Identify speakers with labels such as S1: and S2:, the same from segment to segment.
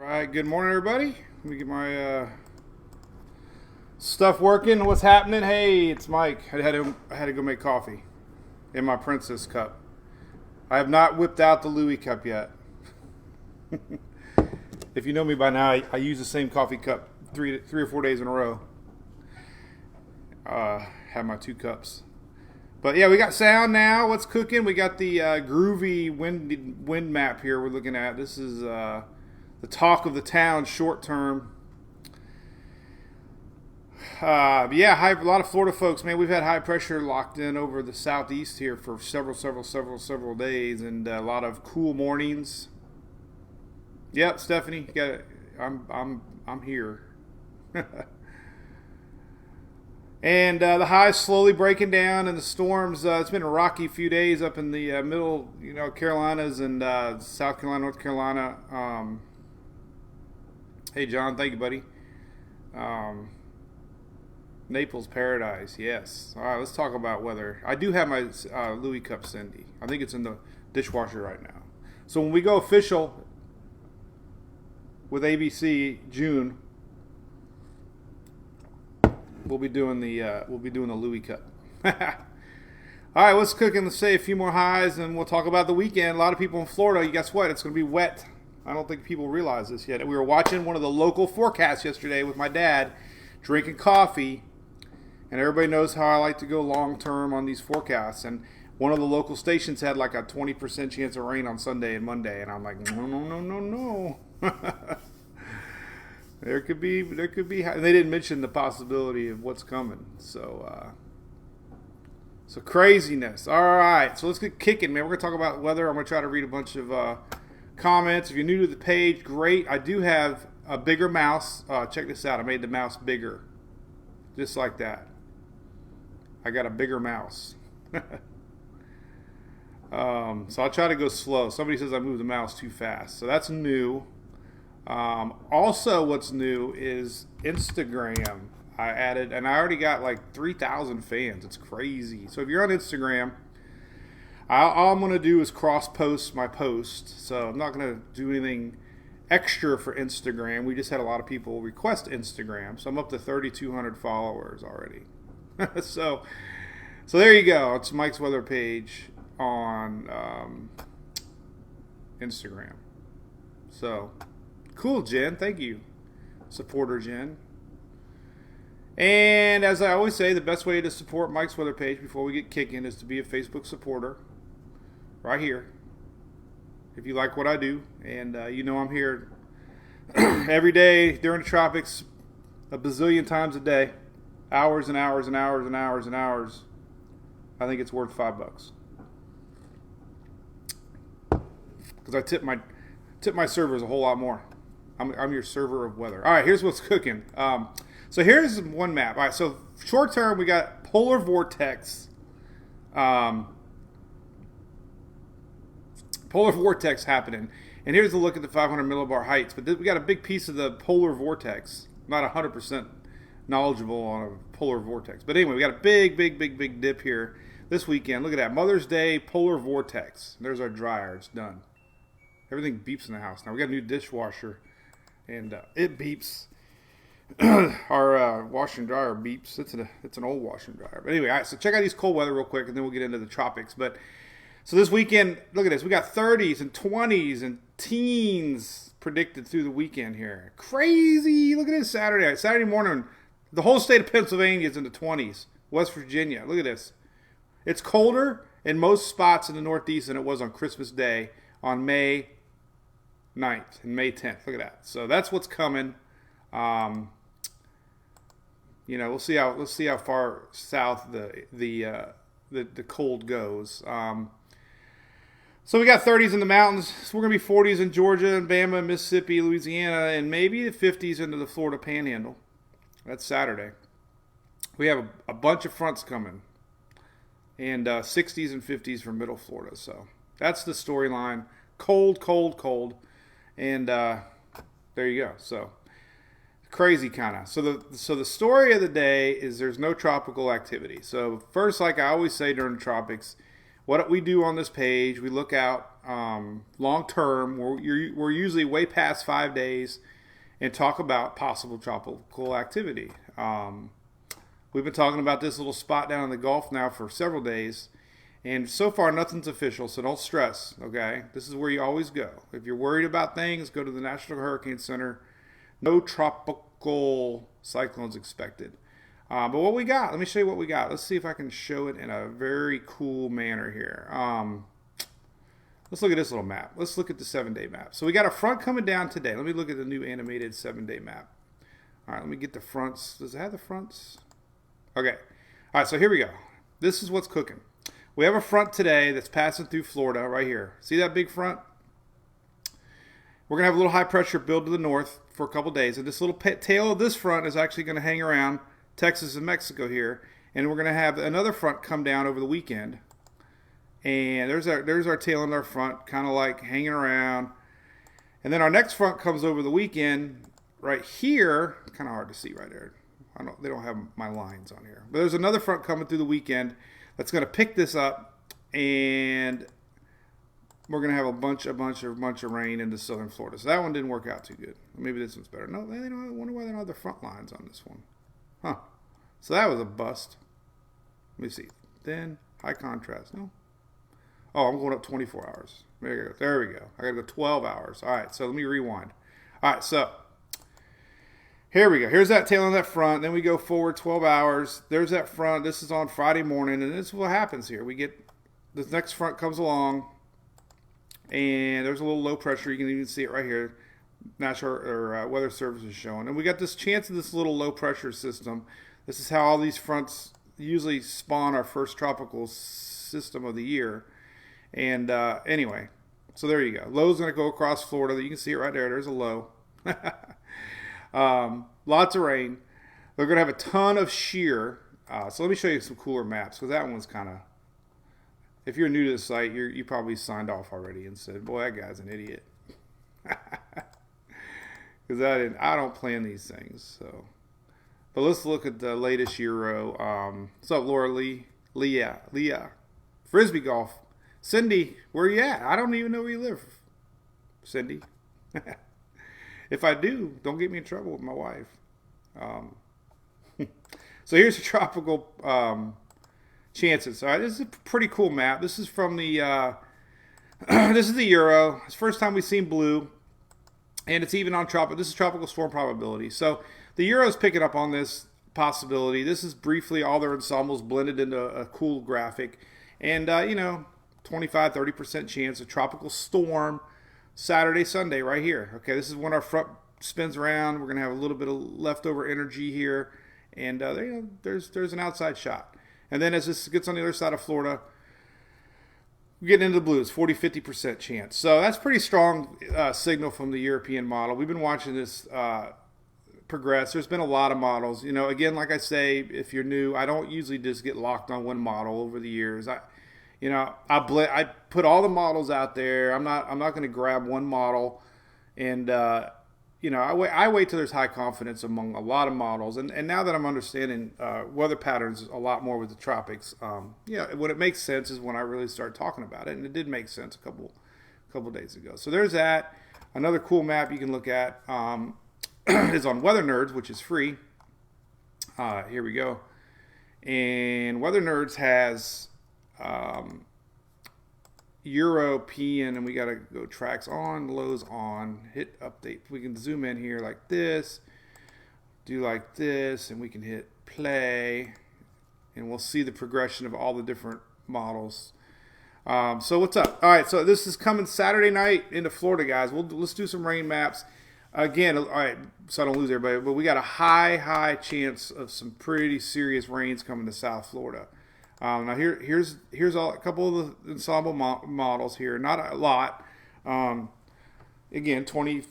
S1: All right, good morning, everybody. Let me get my stuff working. What's happening? Hey, it's Mike. I had to go make coffee in my Princess cup. I have not whipped out the Louis cup yet. If you know me by now, I use the same coffee cup three or 4 days in a row. Have my two cups. But yeah, we got sound now. What's cooking? We got the groovy wind map here we're looking at. This is the talk of the town short term. A lot of Florida folks, man, we've had high pressure locked in over the southeast here for several days, and a lot of cool mornings. Yep, Stephanie, got it. I'm here. And the highs slowly breaking down, and the storms. It's been a rocky few days up in the middle, Carolinas and South Carolina, North Carolina. Hey, John, thank you, buddy. Naples Paradise, yes. All right, let's talk about weather. I do have my Louis Cup Cindy. I think it's in the dishwasher right now. So when we go official with ABC June, we'll be doing the Louis Cup. All right, let's cook and let's say a few more highs, and we'll talk about the weekend. A lot of people in Florida, guess what? It's going to be wet. I don't think people realize this yet. We were watching one of the local forecasts yesterday with my dad, drinking coffee, and everybody knows how I like to go long term on these forecasts. And one of the local stations had like a 20% chance of rain on Sunday and Monday, and I'm like, no. There could be. And they didn't mention the possibility of what's coming. So craziness. All right, so let's get kicking, man. We're gonna talk about weather. I'm gonna try to read a bunch of comments. If you're new to the page, great. I do have a bigger mouse. Check this out. I made the mouse bigger, just like that. I got a bigger mouse. So I'll try to go slow. Somebody says I moved the mouse too fast, so that's new. Also, what's new is Instagram. I added, and I already got like 3,000 fans. It's crazy. So if you're on Instagram, all I'm going to do is cross-post my post. So I'm not going to do anything extra for Instagram. We just had a lot of people request Instagram. So I'm up to 3,200 followers already. So there you go. It's Mike's weather page on Instagram. So cool, Jen. Thank you, supporter Jen. And as I always say, the best way to support Mike's weather page before we get kicking is to be a Facebook supporter. Right here. If you like what I do, and I'm here every day during the tropics, a bazillion times a day, hours and hours and hours and hours and hours. I think it's worth $5 because I tip my servers a whole lot more. I'm your server of weather. All right, here's what's cooking. So here's one map. All right, so short term we got polar vortex. Polar vortex happening, and here's a look at the 500 millibar heights. But we got a big piece of the polar vortex. Not 100% knowledgeable on a polar vortex, but anyway, we got a big dip here this weekend. Look at that, Mother's Day polar vortex. There's our dryer. It's done. Everything beeps in the house now. We got a new dishwasher, and it beeps. Our washer and dryer beeps. It's an old washer and dryer. But anyway, all right, so check out these cold weather real quick, and then we'll get into the tropics. But so this weekend, look at this. We got 30s and 20s and teens predicted through the weekend here. Crazy. Look at this Saturday. Saturday morning, the whole state of Pennsylvania is in the 20s. West Virginia. Look at this. It's colder in most spots in the Northeast than it was on Christmas Day on May 9th and May 10th. Look at that. So that's what's coming. We'll see how far south the cold goes. So we got 30s in the mountains. So we're going to be 40s in Georgia and Bama, Mississippi, Louisiana, and maybe the 50s into the Florida Panhandle. That's Saturday. We have a bunch of fronts coming. And 60s and 50s for Middle Florida. So that's the storyline. Cold. And there you go. So crazy kind of. So the story of the day is there's no tropical activity. So first, like I always say during the tropics, what we do on this page, we look out long term. We're usually way past 5 days and talk about possible tropical activity. We've been talking about this little spot down in the Gulf now for several days, and so far nothing's official, so don't stress, okay? This is where you always go. If you're worried about things, go to the National Hurricane Center. No tropical cyclones expected. But what we got, let me show you what we got. Let's see if I can show it in a very cool manner here. Let's look at this little map. Let's look at the 7-day map. So we got a front coming down today. Let me look at the new animated 7-day map. All right, let me get the fronts. Does it have the fronts? Okay. All right, so here we go. This is what's cooking. We have a front today that's passing through Florida right here. See that big front? We're going to have a little high pressure build to the north for a couple days. And this little tail of this front is actually going to hang around Texas and Mexico here. And we're going to have another front come down over the weekend. And there's our tail in our front, kind of like hanging around. And then our next front comes over the weekend right here. Kind of hard to see right there. They don't have my lines on here. But there's another front coming through the weekend that's going to pick this up, and we're going to have a bunch of rain into southern Florida. So that one didn't work out too good. Maybe this one's better. No, they don't. I wonder why they don't have the front lines on this one. Huh. So that was a bust. Let me see. Then high contrast. No. Oh, I'm going up 24 hours. There we go. I got to go 12 hours. All right, so let me rewind. All right, so here we go. Here's that tail on that front. Then we go forward 12 hours. There's that front. This is on Friday morning, and this is what happens here. We get this next front comes along, and there's a little low pressure. You can even see it right here. National Weather Service is showing. And we got this chance of this little low pressure system. This is how all these fronts usually spawn our first tropical system of the year. And anyway, so there you go. Low's going to go across Florida. You can see it right there. There's a low. Lots of rain. They're going to have a ton of shear. So let me show you some cooler maps, because that one's kind of, if you're new to the site, you probably signed off already and said, boy, that guy's an idiot. Because I don't plan these things. So, but let's look at the latest Euro. What's up, Laura Lee? Leah. Frisbee golf. Cindy, where you at? I don't even know where you live, Cindy. If I do, don't get me in trouble with my wife. So here's the tropical chances. All right, this is a pretty cool map. This is from the this is the Euro. It's the first time we've seen blue, and it's even on tropical. This is tropical storm probability. So the Euro's picking up on this possibility. This is briefly all their ensembles blended into a cool graphic, and 25-30% chance of tropical storm Saturday, Sunday, right here. Okay, this is when our front spins around. We're gonna have a little bit of leftover energy here, and there's an outside shot. And then as this gets on the other side of Florida, we get into the blues, 40-50% chance. So that's pretty strong signal from the European model. We've been watching this progress. There's been a lot of models. Again, like I say, if you're new, I don't usually just get locked on one model over the years. I put all the models out there. I'm not going to grab one model, and I wait till there's high confidence among a lot of models. And now that I'm understanding weather patterns a lot more with the tropics, when it makes sense is when I really start talking about it, and it did make sense a couple days ago. So there's that. Another cool map you can look at is on Weather Nerds, which is free. Here we go, and Weather Nerds has European, and we got to go tracks on, lows on, hit update. We can zoom in here like this, do like this, and we can hit play, and we'll see the progression of all the different models. So what's up? All right, so this is coming Saturday night into Florida, guys. Let's do some rain maps. Again, all right, so I don't lose everybody, but we got a high chance of some pretty serious rains coming to South Florida. Now here's a couple of the ensemble models here. Not a lot. Again, 25%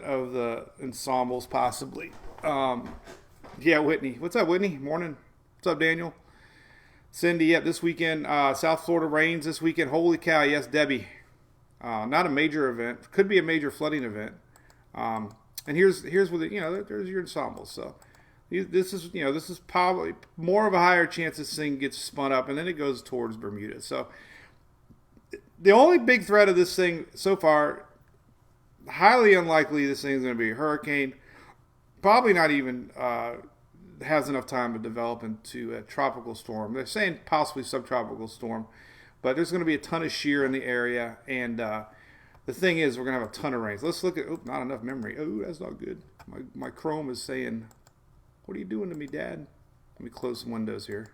S1: of the ensembles possibly. Yeah, Whitney. What's up, Whitney? Morning. What's up, Daniel? Cindy, yep, this weekend, South Florida rains this weekend. Holy cow, yes, Debbie. Not a major event. Could be a major flooding event. And here's where there's your ensembles. So This is probably more of a higher chance this thing gets spun up, and then it goes towards Bermuda. So the only big threat of this thing so far, highly unlikely this thing's going to be a hurricane. Probably not even has enough time to develop into a tropical storm. They're saying possibly subtropical storm, but there's going to be a ton of shear in the area, and the thing is we're going to have a ton of rains. Let's look at, not enough memory. Oh, that's not good. My Chrome is saying, what are you doing to me, Dad? Let me close some windows here.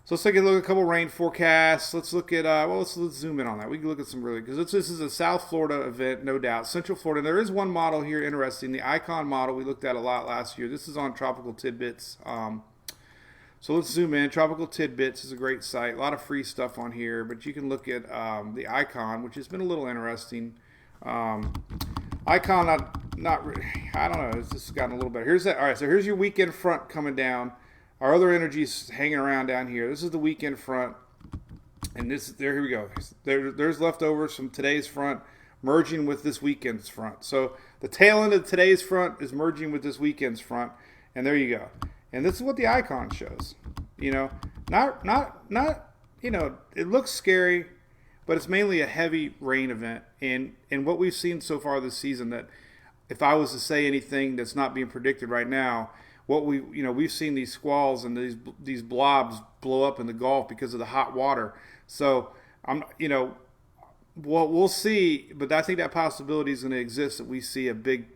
S1: So let's take a look at a couple rain forecasts. Let's look at, let's zoom in on that. We can look at some really, because this is a South Florida event, no doubt. Central Florida. There is one model here interesting, the Icon model we looked at a lot last year. This is on Tropical Tidbits. So let's zoom in. Tropical Tidbits is a great site. A lot of free stuff on here, but you can look at the Icon, which has been a little interesting. Icon, not really, I don't know. It's just gotten a little better. Here's that. All right, so here's your weekend front coming down. Our other energy's hanging around down here. This is the weekend front, and here we go. There's leftovers from today's front merging with this weekend's front. So the tail end of today's front is merging with this weekend's front, and there you go. And this is what the Icon shows. Not it looks scary, but it's mainly a heavy rain event. And what we've seen so far this season, that if I was to say anything that's not being predicted right now, we've seen these squalls and these blobs blow up in the Gulf because of the hot water. So we'll see, but I think that possibility is going to exist, that we see a big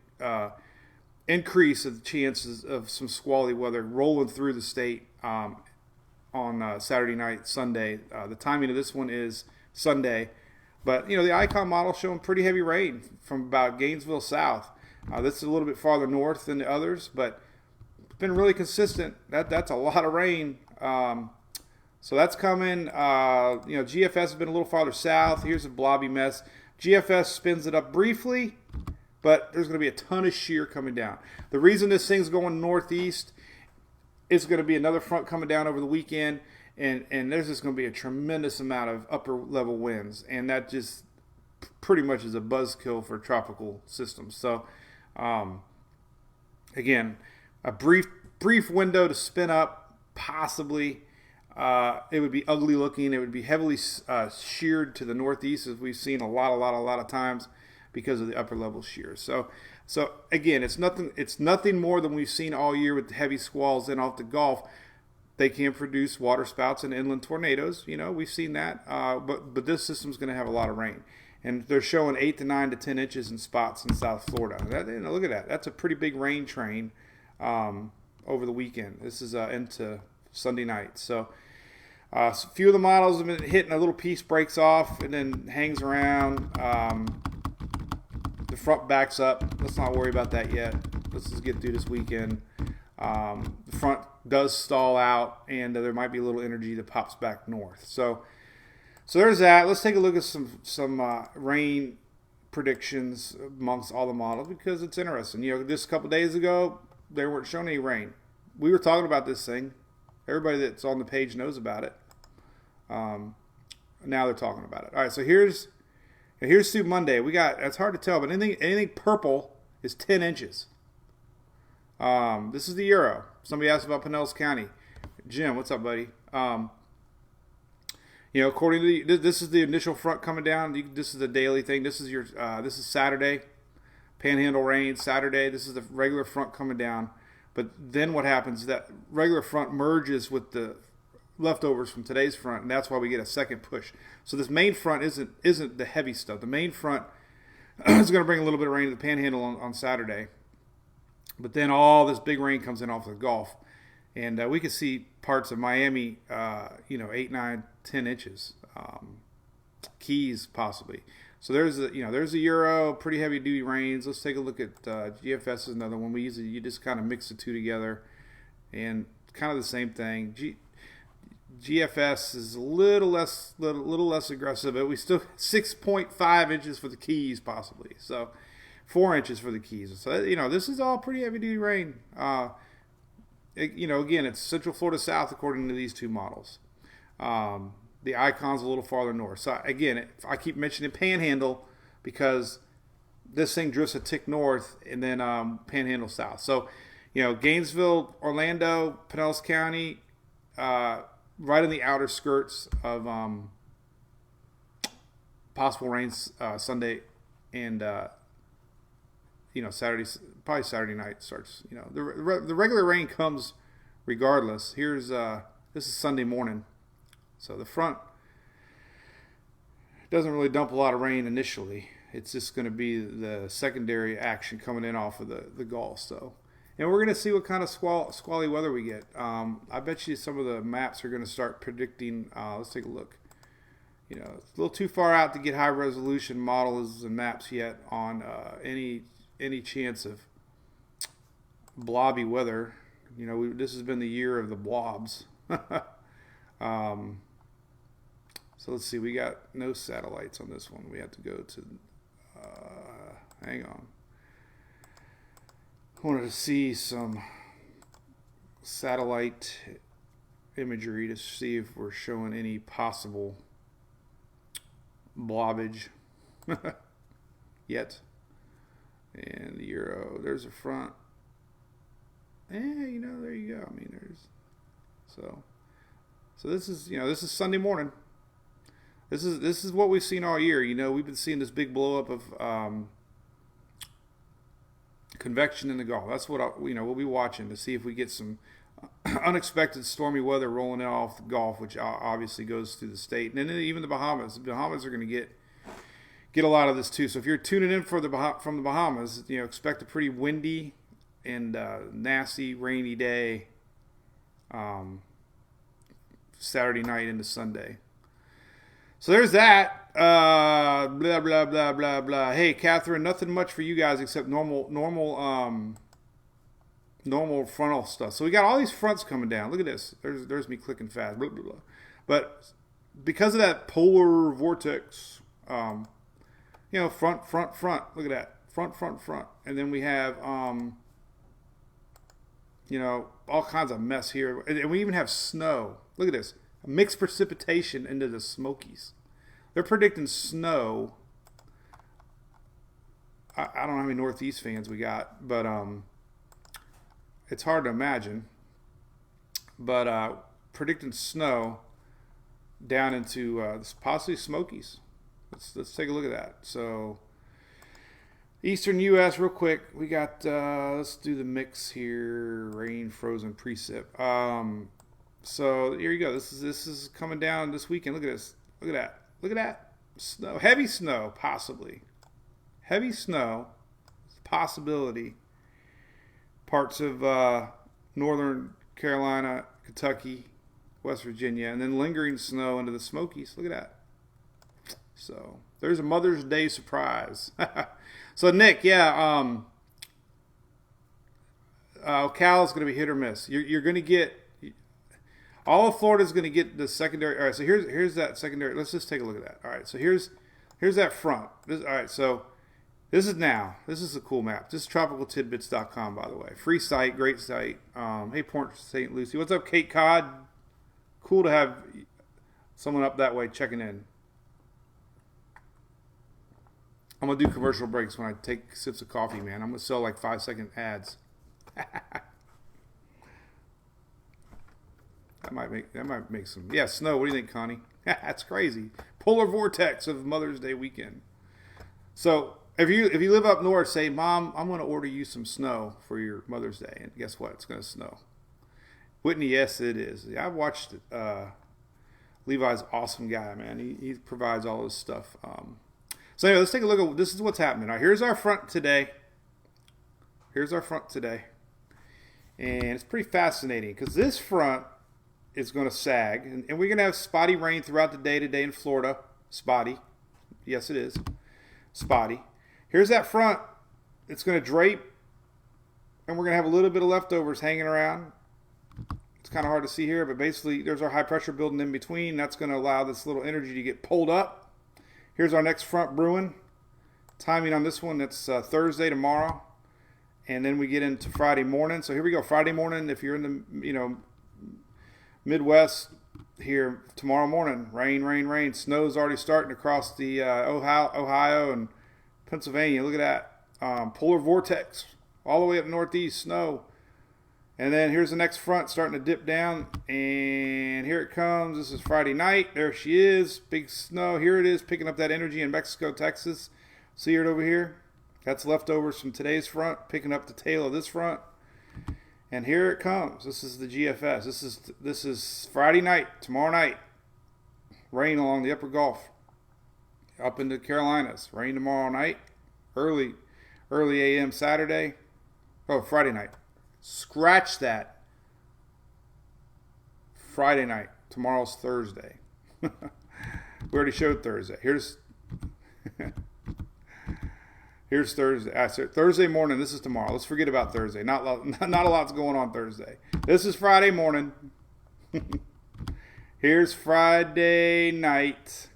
S1: increase of the chances of some squally weather rolling through the state on Saturday night, Sunday. The timing of this one is Sunday, but the Icon model showing pretty heavy rain from about Gainesville south. This is a little bit farther north than the others, but been really consistent. That's a lot of rain. So that's coming. GFS has been a little farther south. Here's a blobby mess. GFS spins it up briefly, but there's going to be a ton of shear coming down. The reason this thing's going northeast is going to be another front coming down over the weekend, and there's just going to be a tremendous amount of upper level winds, and that just pretty much is a buzzkill for tropical systems. So again, a brief window to spin up, possibly. It would be ugly looking. It would be heavily sheared to the northeast, as we've seen a lot of times because of the upper level shear. So again, it's nothing more than we've seen all year with the heavy squalls in off the Gulf. They can produce water spouts and inland tornadoes. We've seen that. But this system's going to have a lot of rain. And they're showing 8 to 9 to 10 inches in spots in South Florida. Look at that. That's a pretty big rain train over the weekend. This is into Sunday night. So a few of the models have been hitting, a little piece breaks off and then hangs around. The front backs up. Let's not worry about that yet. Let's just get through this weekend. The front does stall out, and there might be a little energy that pops back north. So there's that. Let's take a look at some rain predictions amongst all the models, because it's interesting. Just a couple days ago, they weren't showing any rain. We were talking about this thing. Everybody that's on the page knows about it. Now they're talking about it. All right, so here's through Monday. It's hard to tell, but anything purple is 10 inches. This is the Euro. Somebody asked about Pinellas County. Jim, what's up, buddy? According to this is the initial front coming down. This is the daily thing. This is Saturday. Panhandle rain Saturday. This is the regular front coming down. But then what happens is that regular front merges with the leftovers from today's front, and that's why we get a second push. So this main front isn't the heavy stuff. The main front is going to bring a little bit of rain to the Panhandle on Saturday. But then all this big rain comes in off the Gulf. And we could see parts of Miami, 8, 9, 10 inches. Keys, possibly. So there's a Euro, pretty heavy duty rains. Let's take a look at GFS is another one. You just kind of mix the two together, and kind of the same thing. GFS is a little less aggressive, but we still 6.5 inches for the Keys, possibly. So 4 inches for the Keys. So this is all pretty heavy duty rain. Again, it's Central Florida South according to these two models. The Icon's a little farther north. So again, I keep mentioning Panhandle because this thing drifts a tick north and then Panhandle south. So Gainesville, Orlando, Pinellas County, right in the outer skirts of possible rains Sunday and Saturday, probably Saturday night starts. The regular rain comes regardless. This is Sunday morning, so the front doesn't really dump a lot of rain initially. It's just going to be the secondary action coming in off of the Gulf. So, and we're going to see what kind of squally weather we get. I bet you some of the maps are going to start predicting. Let's take a look. It's a little too far out to get high resolution models and maps yet on any chance of blobby weather. This has been the year of the blobs. So let's see. We got no satellites on this one. We have to go to. Hang on. I wanted to see some satellite imagery to see if we're showing any possible blobbage yet. And the Euro, there's a front. There you go. I mean, so this is Sunday morning. This is what we've seen all year. We've been seeing this big blow up of convection in the Gulf. That's what we'll be watching to see if we get some unexpected stormy weather rolling in off the Gulf, which obviously goes through the state, and then even the Bahamas. The Bahamas are going to get a lot of this too. So if you're tuning in from the Bahamas, expect a pretty windy and nasty, rainy day. Saturday night into Sunday. So there's that. Blah blah blah blah blah. Hey, Catherine, nothing much for you guys except normal frontal stuff. So we got all these fronts coming down. Look at this. There's me clicking fast. Blah blah blah. But because of that polar vortex, front. Look at that. Front. And then we have all kinds of mess here, and we even have snow. Look at this. Mixed precipitation into the Smokies. They're predicting snow. I don't know how many Northeast fans we got, but it's hard to imagine. But predicting snow down into possibly Smokies. Let's take a look at that. So Eastern U.S. real quick. We got let's do the mix here. Rain, frozen, precip. So here you go. This is coming down this weekend. Look at this. Look at that. Snow. Heavy snow, possibly. Heavy snow. Possibility. Parts of northern Carolina, Kentucky, West Virginia, and then lingering snow into the Smokies. Look at that. So there's a Mother's Day surprise. So Nick, Ocala is going to be hit or miss. You're going to get. All of Florida is going to get the secondary. All right, so here's that secondary. Let's just take a look at that. All right, so here's that front. All right, so this is a cool map. This is tropicaltidbits.com, by the way. Free site, great site. Hey, Port St. Lucie. What's up, Kate Cod? Cool to have someone up that way checking in. I'm going to do commercial breaks when I take sips of coffee, man. I'm going to sell like 5-second ads. That might make some. Yeah, snow. What do you think, Connie? That's crazy. Polar vortex of Mother's Day weekend. So if you live up north, say, Mom, I'm going to order you some snow for your Mother's Day, and guess what? It's going to snow. Whitney, yes, it is. I've watched it. Levi's awesome guy, man. He provides all this stuff. So anyway, let's take a look at this is what's happening. All right, here's our front today. And it's pretty fascinating because this front is going to sag. And we're going to have spotty rain throughout the day today in Florida. Spotty. Yes, it is. Spotty. Here's that front. It's going to drape. And we're going to have a little bit of leftovers hanging around. It's kind of hard to see here, but basically there's our high pressure building in between. That's going to allow this little energy to get pulled up. Here's our next front brewing. Timing on this one, that's Thursday tomorrow. And then we get into Friday morning. So here we go. Friday morning, if you're in the Midwest here tomorrow morning, rain. Snow's already starting across the Ohio and Pennsylvania. Look at that. Polar vortex all the way up northeast. Snow. And then here's the next front starting to dip down. And here it comes. This is Friday night. There she is. Big snow. Here it is, picking up that energy in Mexico, Texas. See it over here? That's leftovers from today's front, picking up the tail of this front. And here it comes. This is the GFS. This is Friday night, tomorrow night. Rain along the upper Gulf. Up into Carolinas. Rain tomorrow night. Early AM Saturday. Oh, Friday night. Scratch that. Friday night. Tomorrow's Thursday. We already showed Thursday. Here's Thursday. Thursday morning. This is tomorrow. Let's forget about Thursday. Not a lot's going on Thursday. This is Friday morning. Here's Friday night.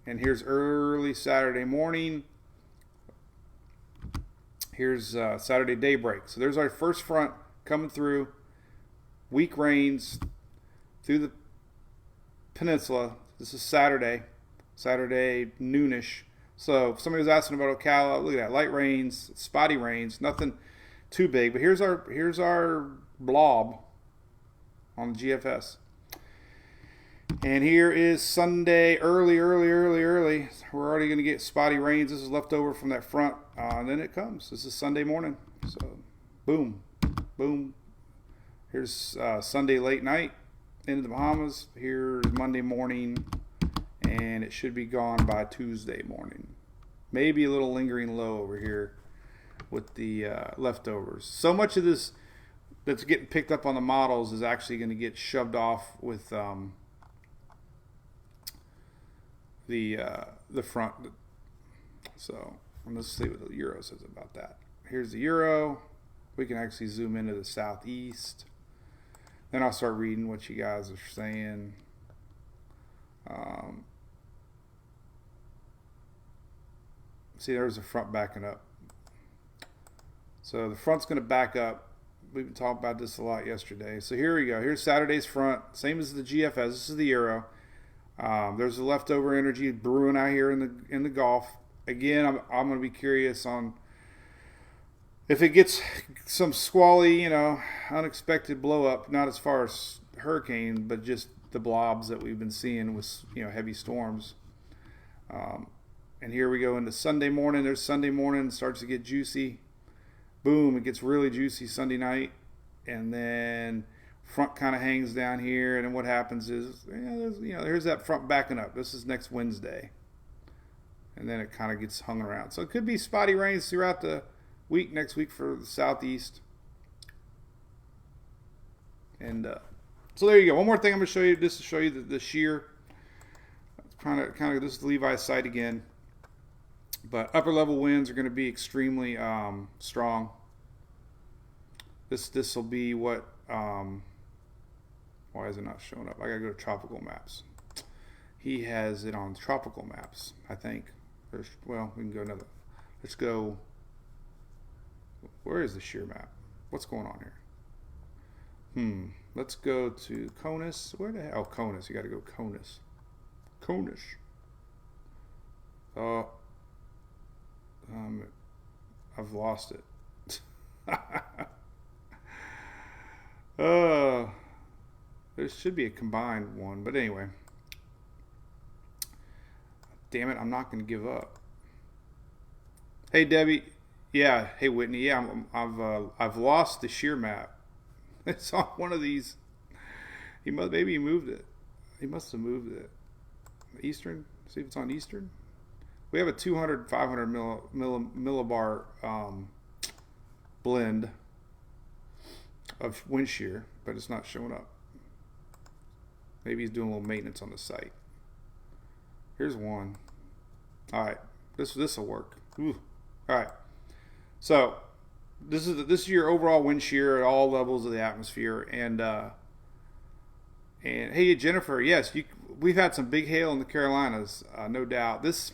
S1: And here's early Saturday morning. Here's Saturday daybreak. So there's our first front coming through. Weak rains through the peninsula. This is Saturday noonish. So if somebody was asking about Ocala, look at that. Light rains, spotty rains, nothing too big. But here's our blob on the GFS. And here is Sunday early. We're already going to get spotty rains. This is left over from that front. And then it comes. This is Sunday morning. So, boom. Here's Sunday late night into the Bahamas. Here's Monday morning. And it should be gone by Tuesday morning. Maybe a little lingering low over here with the leftovers. So much of this that's getting picked up on the models is actually going to get shoved off with the front. So let's see what the Euro says about that. Here's the Euro. We can actually zoom into the southeast. Then I'll start reading what you guys are saying. See, there's the front backing up. So the front's going to back up. We've been talking about this a lot yesterday. So here we go. Here's Saturday's front. Same as the GFS. This is the Euro. There's the leftover energy brewing out here in the Gulf. Again, I'm going to be curious on if it gets some squally, unexpected blow up. Not as far as hurricane, but just the blobs that we've been seeing with heavy storms. And here we go into Sunday morning. There's Sunday morning. It starts to get juicy. Boom! It gets really juicy Sunday night, and then front kind of hangs down here, and then what happens is, there's that front backing up. This is next Wednesday, and then it kind of gets hung around. So it could be spotty rains throughout the week next week for the southeast. And so there you go. One more thing I'm going to show you. This to show you the shear. Kind of this is the Levi's site again. But upper level winds are going to be extremely strong. This will be what. Why is it not showing up? I gotta go to tropical maps. He has it on tropical maps, I think. We can go another. Let's go. Where is the shear map? What's going on here? Let's go to CONUS. Where the hell? Oh, CONUS. You got to go CONUS. CONUS. I've lost it. There should be a combined one, but anyway. Damn it! I'm not going to give up. Hey Debbie. Yeah. Hey Whitney. Yeah. I've lost the shear map. It's on one of these. Maybe he moved it. He must have moved it. Eastern. See if it's on Eastern. We have a 200, 500 millibar blend of wind shear, but it's not showing up. Maybe he's doing a little maintenance on the site. Here's one. All right, this will work. Ooh. All right, so this is your overall wind shear at all levels of the atmosphere, and hey Jennifer, yes, we've had some big hail in the Carolinas, no doubt. This,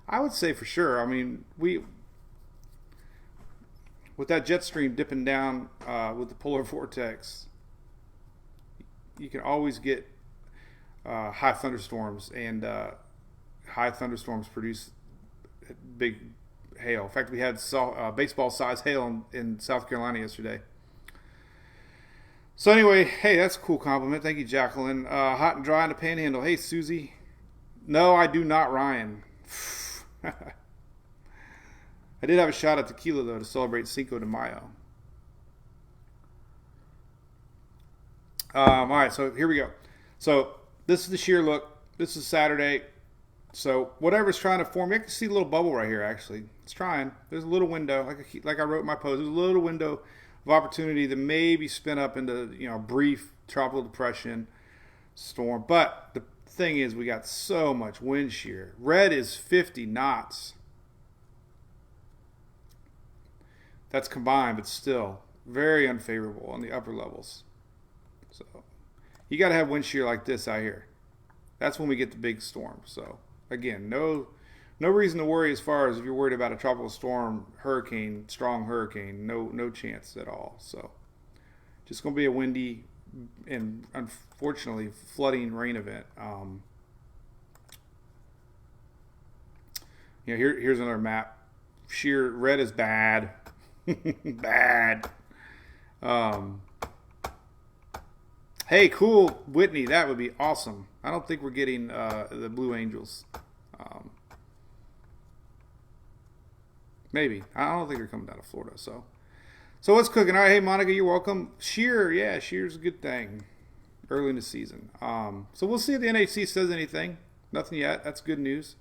S1: I would say for sure. I mean, with that jet stream dipping down with the polar vortex, you can always get high thunderstorms, and high thunderstorms produce big hail. In fact, we had baseball-sized hail in South Carolina yesterday. So anyway, hey, that's a cool compliment. Thank you, Jacqueline. Hot and dry in the panhandle. Hey, Susie. No, I do not, Ryan. I did have a shot at tequila, though, to celebrate Cinco de Mayo. All right, so here we go. So this is the sheer look. This is Saturday. So whatever's trying to form, you can see a little bubble right here. Actually, it's trying. There's a little window, like I wrote in my post. There's a little window of opportunity to maybe spin up into brief tropical depression storm. But the thing is, we got so much wind shear. Red is 50 knots. That's combined, but still very unfavorable on the upper levels. So you got to have wind shear like this out here. That's when we get the big storm. So again, no reason to worry as far as if you're worried about a tropical storm, hurricane, strong hurricane. No chance at all. So just going to be a windy and unfortunately flooding rain event. Here's another map. Sheer red is bad. Bad. Hey, cool, Whitney. That would be awesome. I don't think we're getting the Blue Angels. Maybe. I don't think they're coming down to Florida. So what's cooking? All right, hey, Monica, you're welcome. Sheer, yeah, sheer's a good thing early in the season. So we'll see if the NHC says anything. Nothing yet. That's good news.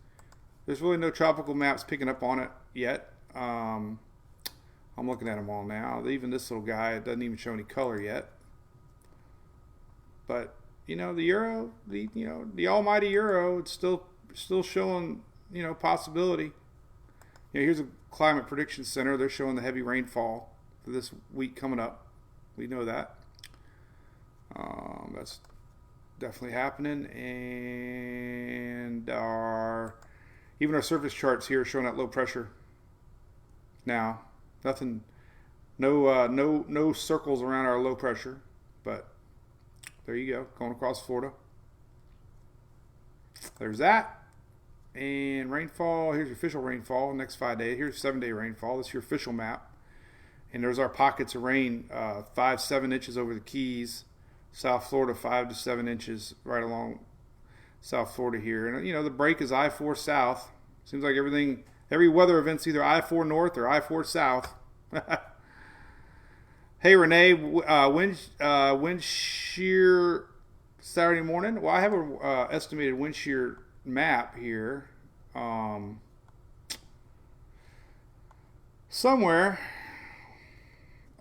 S1: There's really no tropical maps picking up on it yet. I'm looking at them all now. Even this little guy, it doesn't even show any color yet. But the euro, the almighty euro, it's still showing possibility. Here's a climate prediction center. They're showing the heavy rainfall for this week coming up. We know that. That's definitely happening, and even our surface charts here are showing that low pressure. Now, nothing, no circles around our low pressure, but there you go, going across Florida. There's that. And rainfall, here's your official rainfall, next 5 days. Here's 7-day rainfall. This is your official map. And there's our pockets of rain, 5-7 inches over the Keys. South Florida, 5 to 7 inches right along South Florida here. And, the break is I-4 South. Seems like every weather event's either I-4 North or I-4 South. Hey, Renee, wind shear Saturday morning. Well, I have a estimated wind shear map here. Somewhere.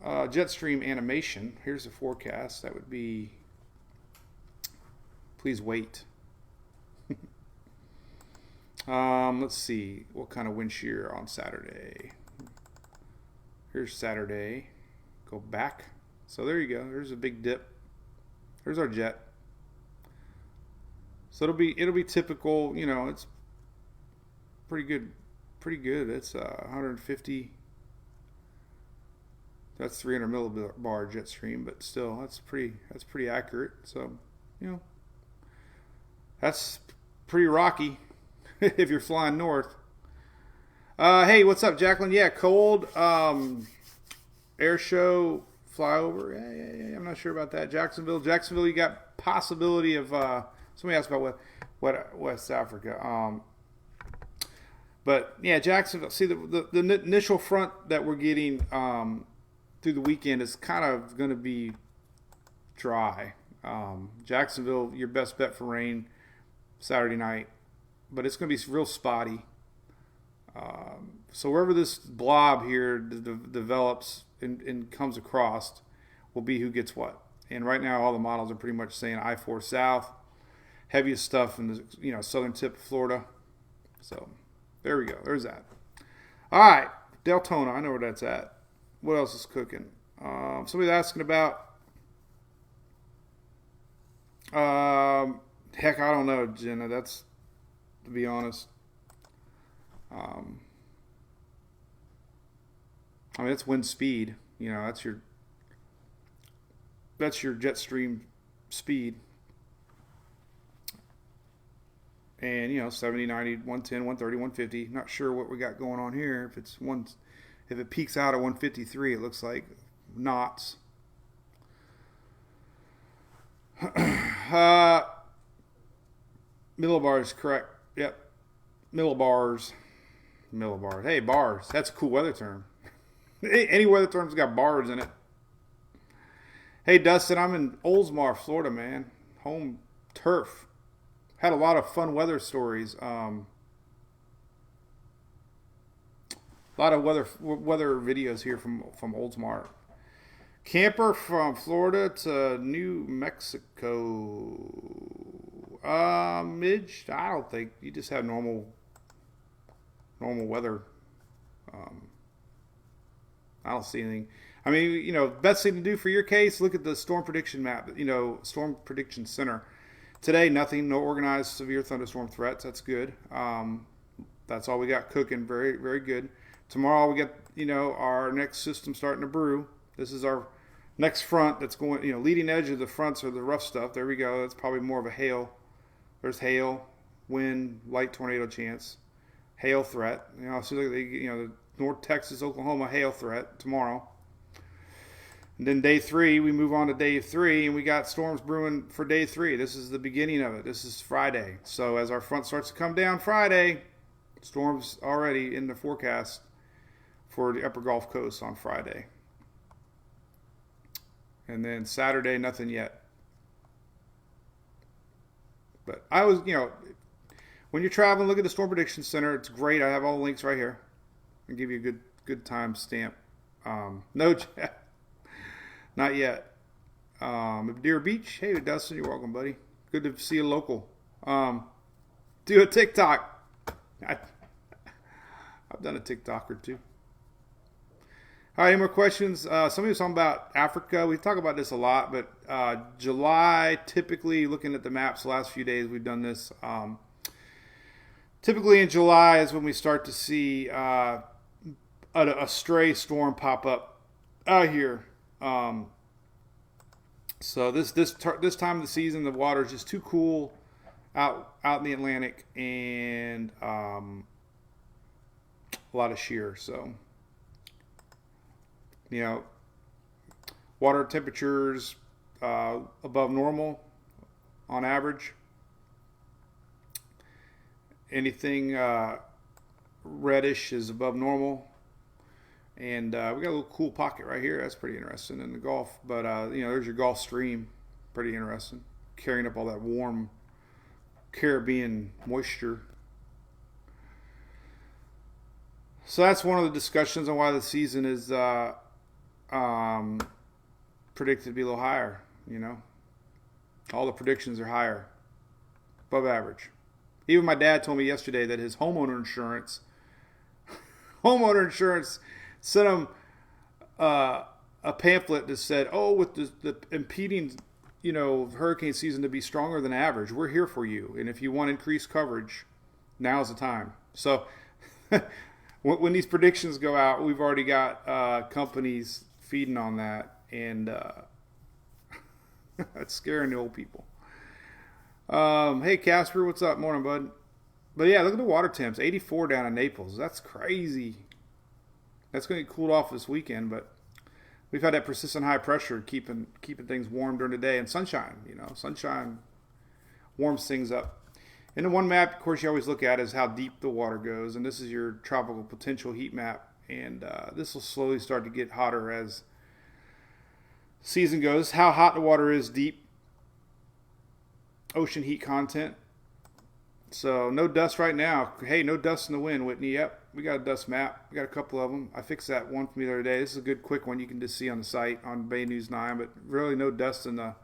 S1: Jetstream animation. Here's the forecast. That would be. Please wait. Let's see. What kind of wind shear on Saturday? Here's Saturday. Go back. So there you go. There's a big dip. There's our jet. So it'll be typical. It's pretty good. It's 150. That's 300 millibar jet stream, but still, that's pretty accurate. So, that's pretty rocky if you're flying north. Hey, what's up, Jacqueline? Yeah, cold. Air show flyover. Yeah. I'm not sure about that. Jacksonville, you got possibility of. Somebody asked about what West Africa. But yeah, Jacksonville. See, the initial front that we're getting through the weekend is kind of going to be dry. Jacksonville, your best bet for rain Saturday night, but it's going to be real spotty. So wherever this blob here develops and comes across will be who gets what. And right now, all the models are pretty much saying I-4 South, heaviest stuff in the southern tip of Florida. So there we go. There's that. All right, Deltona. I know where that's at. What else is cooking? Somebody's asking about. Heck, I don't know, Jenna. That's, to be honest. It's wind speed. That's your jet stream speed. And 70, 90, 110, 130, 150. Not sure what we got going on here. If it peaks out at 153, it looks like knots. uh, millibars, correct. Yep. Millibars. Millibars. Hey, bars. That's a cool weather term. Any weather term's got bars in it. Hey, Dustin, I'm in Oldsmar, Florida, man. Home turf. Had a lot of fun weather stories. A lot of weather videos here from Oldsmar. Camper from Florida to New Mexico. Midge, I don't think you just have normal weather. I don't see anything. I mean, best thing to do for your case, look at the storm prediction map. Storm prediction center. Today, nothing, no organized severe thunderstorm threats. That's good. That's all we got cooking. Very, very good. Tomorrow we get, our next system starting to brew. This is our next front that's going, leading edge of the fronts are the rough stuff. There we go. That's probably more of a hail. There's hail, wind, light tornado chance, hail threat. So the North Texas, Oklahoma hail threat tomorrow. And then day 3, we move on to day 3, and we got storms brewing for day 3. This is the beginning of it. This is Friday. So as our front starts to come down Friday, storms already in the forecast for the upper Gulf Coast on Friday. And then Saturday, nothing yet. But I was, when you're traveling, look at the Storm Prediction Center. It's great. I have all the links right here. I'll give you a good time stamp. No chat. Not yet. Deer Beach. Hey, Dustin, you're welcome, buddy. Good to see a local. Do a TikTok. I've done a TikTok or two. All right, any more questions? Somebody was talking about Africa. We talk about this a lot, but July, typically, looking at the maps the last few days, we've done this. Typically in July is when we start to see a stray storm pop up out here. So this time of the season, the water is just too cool out in the Atlantic, and a lot of shear. So, water temperatures above normal on average. Anything reddish is above normal. And we got a little cool pocket right here. That's pretty interesting in the Gulf. But, there's your Gulf Stream. Pretty interesting. Carrying up all that warm Caribbean moisture. So that's one of the discussions on why the season is predicted to be a little higher, All the predictions are higher. Above average. Even my dad told me yesterday that his homeowner insurance sent him a pamphlet that said, with the impeding, hurricane season to be stronger than average, we're here for you. And if you want increased coverage, now's the time. So when these predictions go out, we've already got companies feeding on that. And that's scaring the old people. Hey, Casper, what's up? Morning, bud. But yeah, look at the water temps. 84 down in Naples. That's crazy. That's going to get cooled off this weekend, but we've had that persistent high pressure keeping things warm during the day, and sunshine. Sunshine warms things up. And the one map, of course, you always look at is how deep the water goes, and this is your tropical potential heat map. And this will slowly start to get hotter as season goes. How hot the water is deep. Ocean heat content. So no dust right now. Hey, no dust in the wind, Whitney. Yep, we got a dust map. We got a couple of them. I fixed that one for me the other day. This is a good quick one you can just see on the site on Bay News 9, but really no dust in the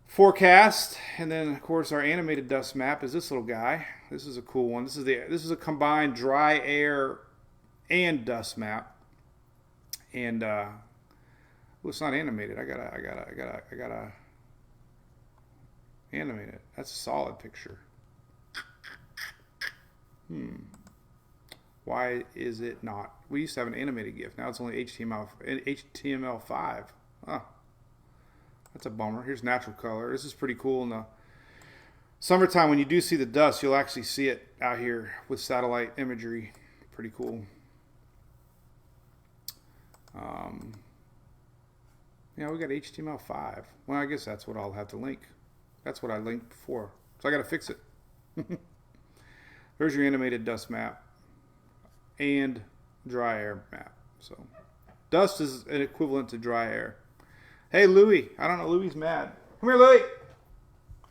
S1: forecast. And then of course our animated dust map is this little guy. This is a cool one. This is a combined dry air and dust map. And it's not animated. I gotta animate it. That's a solid picture. Why is it not? We used to have an animated GIF. Now it's only HTML5. Huh. That's a bummer. Here's natural color. This is pretty cool. In the summertime, when you do see the dust, you'll actually see it out here with satellite imagery. Pretty cool. we got HTML5. Well, I guess that's what I'll have to link. That's what I linked before. So I got to fix it. There's your animated dust map and dry air map. So dust is an equivalent to dry air. Hey, Louie. I don't know. Louie's mad. Come here, Louie.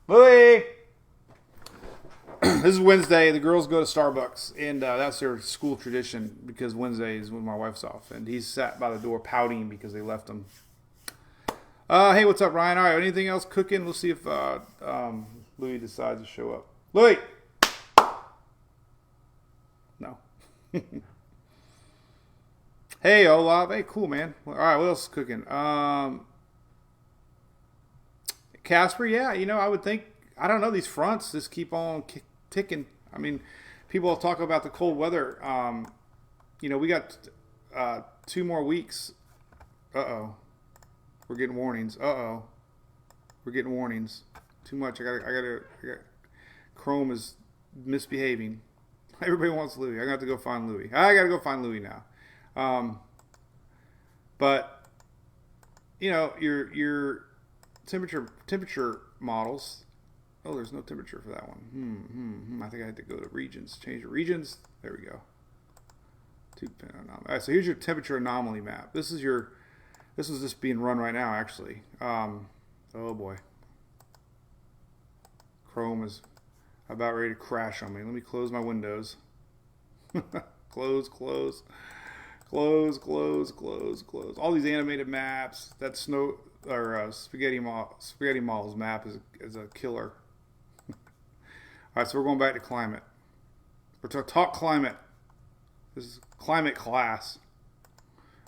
S1: Louie. This is Wednesday. The girls go to Starbucks, and that's their school tradition because Wednesday is when my wife's off. And he's sat by the door pouting because they left him. Hey, what's up, Ryan? All right, anything else cooking? We'll see if Louie decides to show up. Louie! No. Hey, Olaf. Hey, cool, man. All right, what else is cooking? Casper, yeah, I would think, I don't know, these fronts just keep on ticking. I mean, people talk about the cold weather. We got 2 more weeks. Uh-oh. We're getting warnings. Uh-oh. We're getting warnings. Too much. I got Chrome is misbehaving. Everybody wants Louie. I got to go find Louie. I got to go find Louie now. But your temperature models. Oh, there's no temperature for that one. I think I had to go to regions. Change the regions. There we go. All right, so here's your temperature anomaly map. This is just being run right now, actually. Oh boy. Chrome is about ready to crash on me. Let me close my windows. Close. All these animated maps. That Spaghetti Mall's map is a killer. All right, so we're going back to climate. We're to talk climate. This is climate class.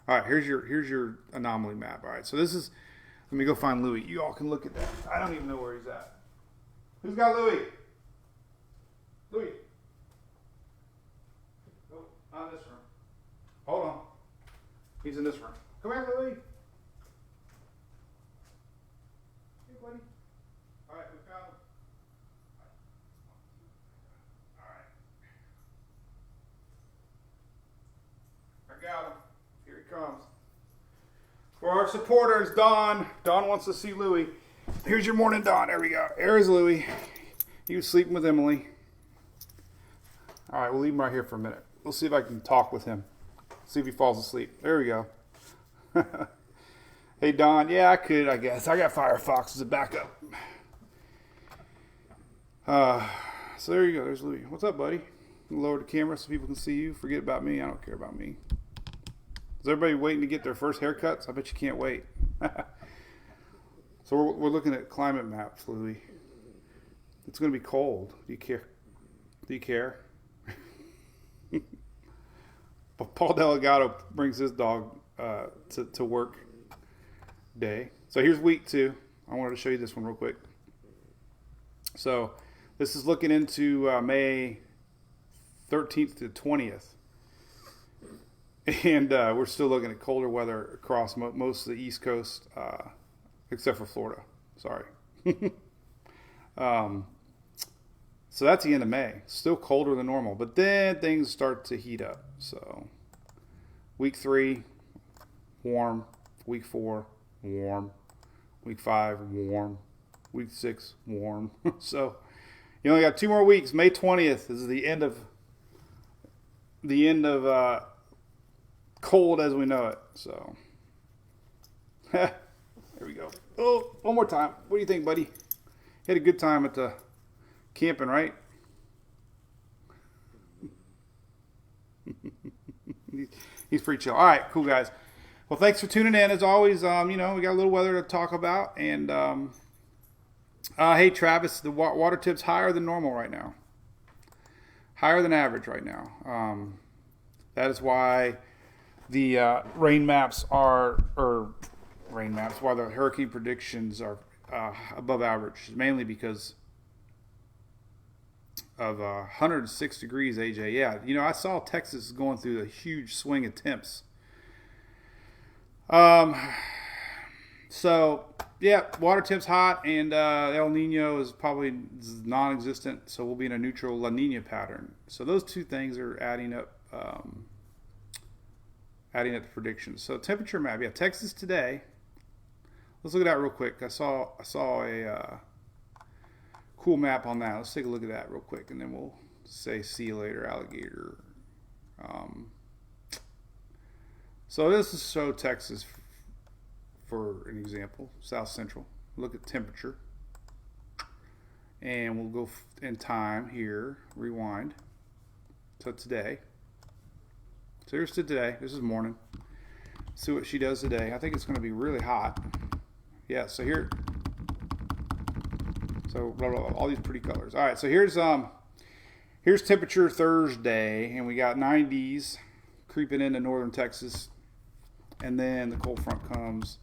S1: All right, here's your anomaly map. All right, so this is. Let me go find Louie. You all can look at that. I don't even know where he's at. Who's got Louie? Louie. Oh, not in this room. Hold on. He's in this room. Come here, Louie. Hey, buddy. All right, we found him. All right. I got him. Here he comes. For our supporters, Don. Don wants to see Louie. Here's your morning, Don. There we go. There's Louie. He was sleeping with Emily. All right, we'll leave him right here for a minute. We'll see if I can talk with him. See if he falls asleep. There we go. Hey, Don. Yeah, I could, I guess. I got Firefox as a backup. So there you go. There's Louie. What's up, buddy? Lower the camera so people can see you. Forget about me. I don't care about me. Is everybody waiting to get their first haircuts? I bet you can't wait. So we're looking at climate maps, Louie. It's going to be cold. Do you care? Do you care? Paul Delgado brings his dog to work day. So here's week 2. I wanted to show you this one real quick. So this is looking into May 13th to 20th. And we're still looking at colder weather across most of the East Coast, except for Florida. Sorry. So that's the end of May. Still colder than normal. But then things start to heat up. So week 3, warm. Week 4, warm. Week 5, warm. Week 6, warm. So you only got 2 more weeks. May 20th is the end of cold as we know it. So there we go. Oh, one more time. What do you think, buddy? You had a good time at the camping, right? He's pretty chill. All right, cool, guys. Well, thanks for tuning in. As always, we got a little weather to talk about. And hey, Travis, the water tip's higher than normal right now. Higher than average right now. That is why the why the hurricane predictions are above average, mainly because of 106 degrees, AJ. Yeah, I saw Texas going through a huge swing of temps. So, yeah, water temp's hot, and El Nino is probably non-existent, so we'll be in a neutral La Nina pattern. So those two things are adding up the predictions. So temperature map, yeah, Texas today, let's look at that real quick. I saw a cool map on that. Let's take a look at that real quick, and then we'll say see you later, alligator. So this is show Texas for an example, South Central. Look at temperature, and we'll go in time here. Rewind to today. So here's to today. This is morning. See what she does today. I think it's going to be really hot. Yeah. So here. So blah, blah, blah, all these pretty colors. All right. So here's temperature Thursday, and we got 90s creeping into northern Texas, and then the cold front comes,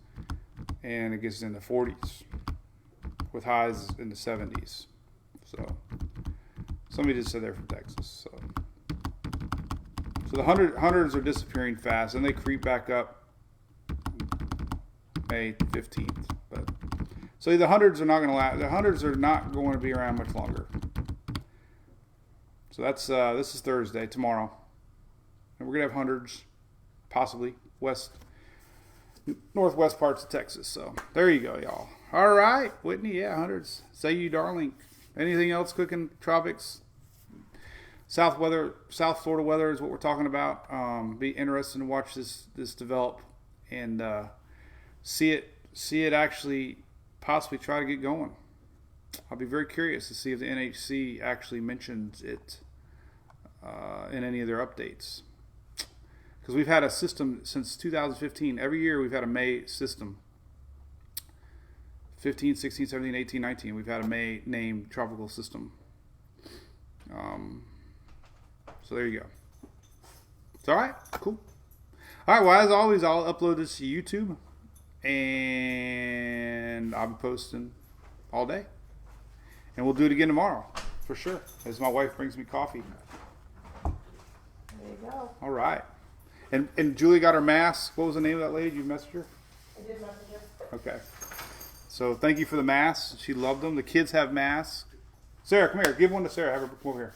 S1: and it gets in the 40s with highs in the 70s. So somebody just said they're from Texas. So the hundreds are disappearing fast, and they creep back up May 15th. But so the hundreds are not going to last. The hundreds are not going to be around much longer. So that's this is Thursday, tomorrow, and we're gonna have hundreds, possibly northwest parts of Texas. So there you go, y'all. All right, Whitney, yeah, hundreds. Say you, darling. Anything else cooking? Tropics, South Florida weather is what we're talking about. Be interesting to watch this develop and see it actually possibly try to get going. I'll be very curious to see if the NHC actually mentions it in any of their updates. Because we've had a system since 2015. Every year we've had a May system. 15, 16, 17, 18, 19. We've had a May named tropical system. So there you go. It's all right. Cool. All right. Well, as always, I'll upload this to YouTube. And I'll be posting all day. And we'll do it again tomorrow, for sure, as my wife brings me coffee.
S2: There you go.
S1: All right. And Julie got her mask. What was the name of that lady? You messaged her?
S2: I did message her.
S1: Okay. So thank you for the masks. She loved them. The kids have masks. Sarah, come here. Give one to Sarah. Have her come over here.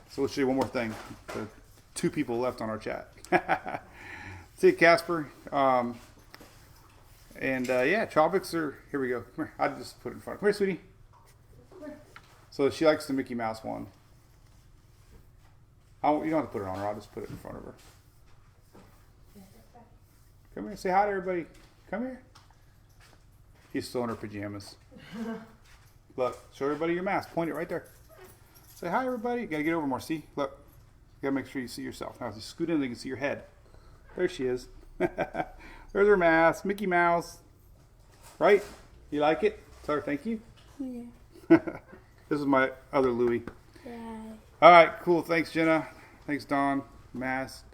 S1: So let's show you one more thing. The 2 people left on our chat. See you, Casper. Yeah, tropics are, here we go. Come here. I just put it in front. Come here, sweetie. Come here. So she likes the Mickey Mouse one. You don't have to put it on her. I'll just put it in front of her. Come here. Say hi to everybody. Come here. She's still in her pajamas. Look, show everybody your mask. Point it right there. Say hi, everybody. You got to get over more. See? Look. You got to make sure you see yourself. Now, if you scoot in, so you can see your head. There she is. There's her mask. Mickey Mouse. Right? You like it? Tell her thank you.
S3: Yeah.
S1: This is my other Louie.
S3: Yeah.
S1: All right, cool. Thanks, Jenna. Thanks, Dawn. Mask.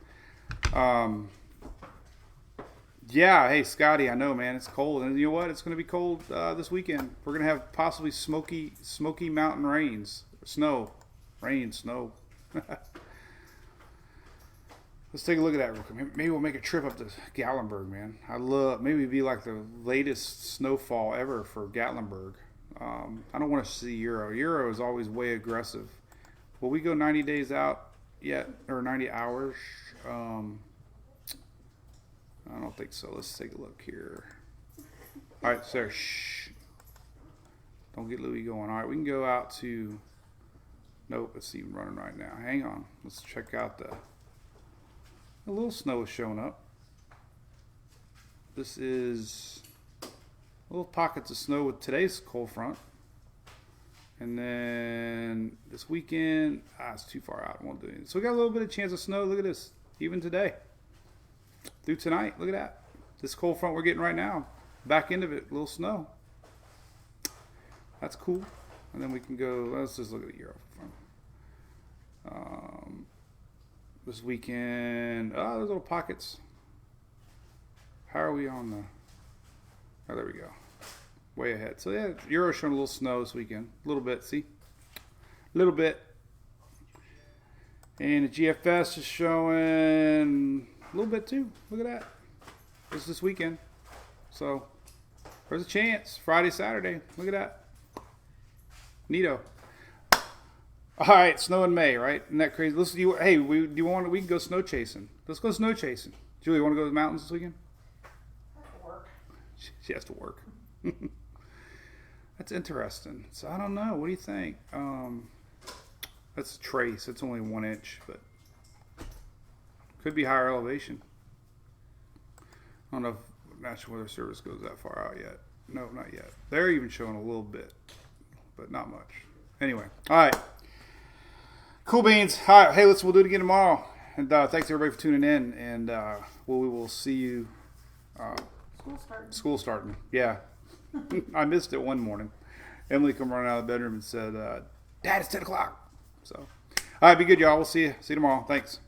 S1: Yeah, hey, Scotty, I know, man. It's cold. And you know what? It's going to be cold this weekend. We're going to have possibly smoky mountain rains. Snow. Rain, snow. Let's take a look at that real quick. Maybe we'll make a trip up to Gatlinburg, man. Maybe it'd be like the latest snowfall ever for Gatlinburg. I don't want to see Euro. Euro is always way aggressive. Will we go 90 days out yet? Or 90 hours? I don't think so. Let's take a look here. All right, Sarah, shh. Don't get Louie going. All right, we can go out to... Nope, it's even running right now. Hang on. Let's check out the... A little snow is showing up. This is little pockets of snow with today's cold front. And then this weekend, it's too far out. I won't do anything. So we got a little bit of chance of snow. Look at this. Even today. Through tonight. Look at that. This cold front we're getting right now. Back end of it, a little snow. That's cool. And then we can go, let's just look at the Euro front. This weekend, those little pockets. How are we on the, oh, there we go. Way ahead. So yeah, Euro's showing a little snow this weekend. A little bit, see? A little bit. And the GFS is showing a little bit too. Look at that. This weekend. So there's a chance. Friday, Saturday. Look at that. Neato. All right, snow in May, right? Isn't that crazy? Listen, we can go snow chasing. Let's go snow chasing. Julie, you want to go to the mountains this weekend?
S2: That's work.
S1: She has to work. That's interesting. So I don't know. What do you think? That's a trace. It's only 1 inch, but could be higher elevation. I don't know if National Weather Service goes that far out yet. No, not yet. They're even showing a little bit, but not much. Anyway, all right. Cool beans. All right. Hey, we'll do it again tomorrow. And thanks everybody for tuning in. And we will see you. School starting. Yeah. I missed it one morning. Emily come running out of the bedroom and said, Dad, it's 10 o'clock. So, all right, be good, y'all. We'll see you tomorrow. Thanks.